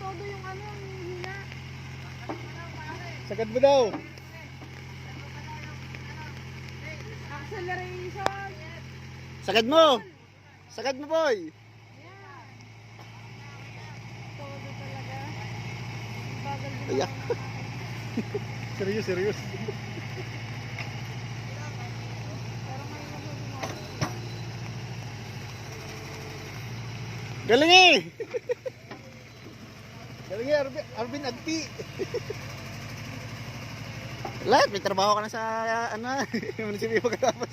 todo yung ano, hina. Sagad mo daw. Acceleration. Sagad mo. Sagad mo, boy. Yan. Todo talaga. Bagal din. Ayak. Serius, serius. Pero ngayon na mo. Galing eh. Galing eh, Arvin Agti. Lahat, may trabaho ka na sa, ano, munisipyo pagkatapos.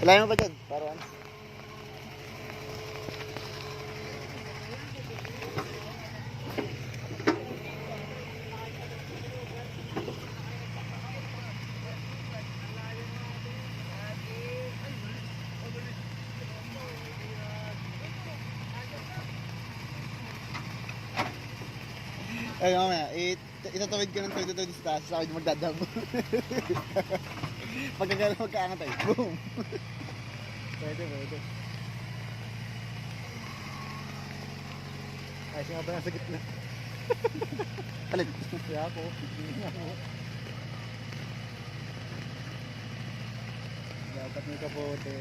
Wala mo ba dyan? Parang. Ay, mamaya, itatawid ko ng tuwid sa taas, sa akin magdadabo. Pagkagala magkaangat ay, boom! Pwede, pwede. Ay, siya nga ba nasa gitna? Palit. Kaya ako. Dapat may kapote.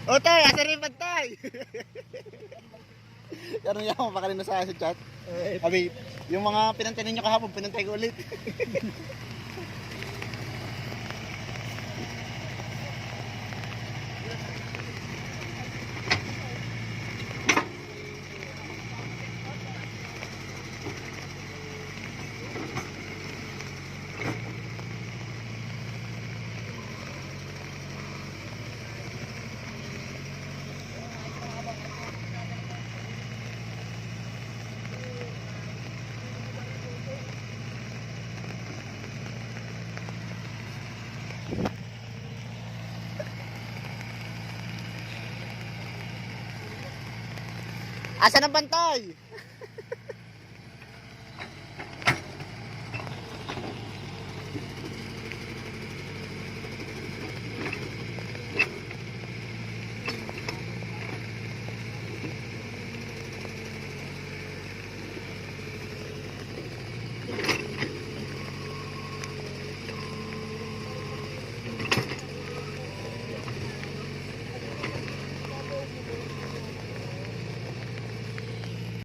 O tay, asa rin pagtay? Karoon niya ako makalina sa chat. Abi, yung mga pinantay ninyo kahapon, pinantay ko ulit. Asa ng bantay?